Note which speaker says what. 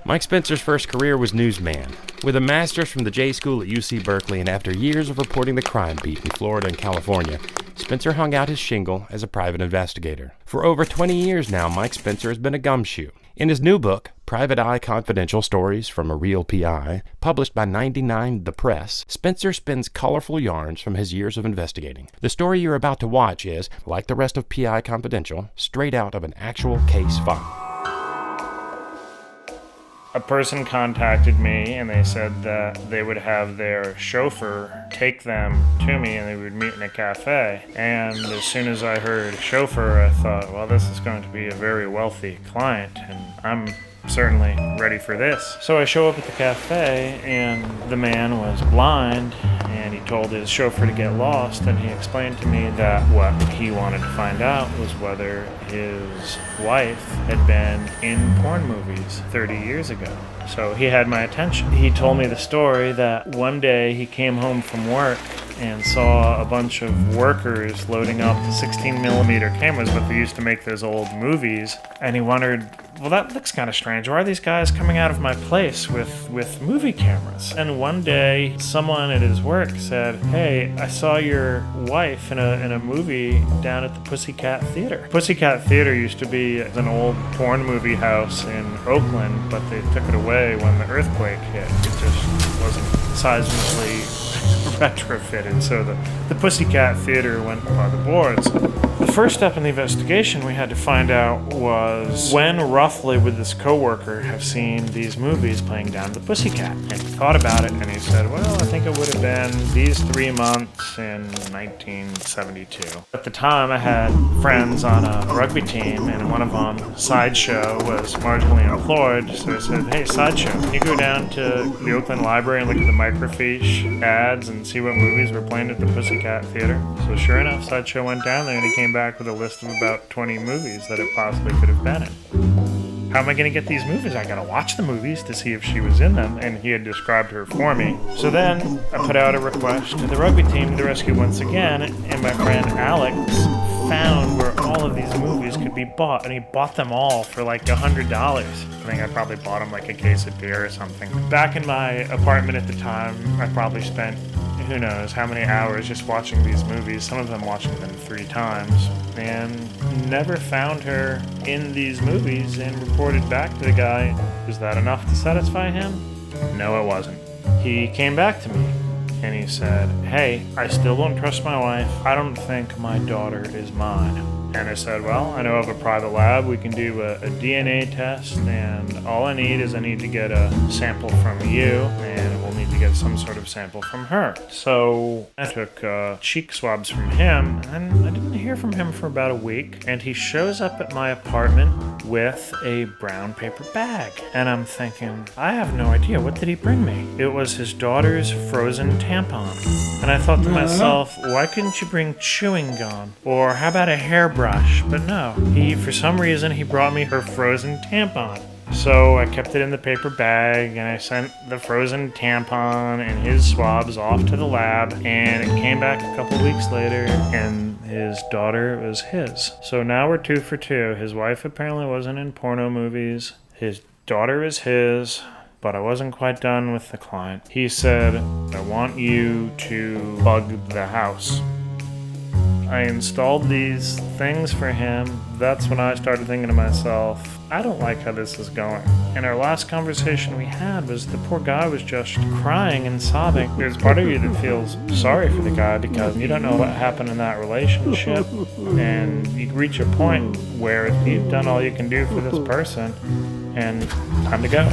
Speaker 1: Mike Spencer's first career was newsman. With a master's from the J School at UC Berkeley and after years of reporting the crime beat in Florida and California, Spencer hung out his shingle as a private investigator. For over 20 years now, Mike Spencer has been a gumshoe. In his new book, Private Eye Confidential Stories from a Real PI, published by 99 The Press, Spencer spins colorful yarns from his years of investigating. The story you're about to watch is, like the rest of PI Confidential, straight out of an actual case file.
Speaker 2: A person contacted me and they said that they would have their chauffeur take them to me and they would meet in a cafe. And as soon as I heard chauffeur, I thought, well, this is going to be a very wealthy client and I'm certainly ready for this. So I show up at the cafe and the man was blind and he told his chauffeur to get lost, and he explained to me that what he wanted to find out was whether his wife had been in porn movies 30 years ago. So he had my attention. He told me the story that one day he came home from work and saw a bunch of workers loading up the 16mm cameras, but they used to make those old movies, and he wondered, well, that looks kind of strange. Why are these guys coming out of my place with movie cameras? And one day, someone at his work said, hey, I saw your wife in a movie down at the Pussycat Theater. Pussycat Theater used to be an old porn movie house in Oakland, but they took it away when the earthquake hit. It just wasn't seismically retrofitted, so the Pussycat Theater went by the boards. The first step in the investigation we had to find out was when roughly would this coworker have seen these movies playing down at the Pussycat. And he thought about it and he said, well, I think it would have been these 3 months in 1972. At the time I had friends on a rugby team and one of them, Sideshow, was marginally employed, so I said, hey, Sideshow, can you go down to the Oakland Library and look at the microfiche ads and see what movies were playing at the Pussycat Theater? So sure enough, Sideshow went down there and he came back with a list of about 20 movies that it possibly could have been in. How am I going to get these movies? I got to watch the movies to see if she was in them, and he had described her for me. So then I put out a request to the rugby team to the rescue once again, and my friend Alex found where all of these movies could be bought, and he bought them all for like $100. I think I probably bought him like a case of beer or something. Back in my apartment at the time, I probably spent who knows how many hours just watching these movies, some of them watching them 3 times, and never found her in these movies and reported back to the guy. Was that enough to satisfy him? No, it wasn't. He came back to me and he said, hey, I still don't trust my wife. I don't think my daughter is mine. And I said, well, I know of a private lab. We can do a DNA test, and all I need to get a sample from you, and we'll need to get some sort of sample from her. So I took cheek swabs from him, and I didn't hear from him for about a week, and he shows up at my apartment with a brown paper bag. And I'm thinking, I have no idea. What did he bring me? It was his daughter's frozen tampon. And I thought to myself, why couldn't you bring chewing gum? Or how about a hairbrush? But no, for some reason, he brought me her frozen tampon. So I kept it in the paper bag, and I sent the frozen tampon and his swabs off to the lab, and it came back a couple weeks later, and his daughter was his. So now we're 2 for 2. His wife apparently wasn't in porno movies. His daughter is his. But I wasn't quite done with the client. He said, I want you to bug the house. I installed these things for him. That's when I started thinking to myself, I don't like how this is going. And our last conversation we had was the poor guy was just crying and sobbing. There's part of you that feels sorry for the guy because you don't know what happened in that relationship. And you reach a point where you've done all you can do for this person and time to go.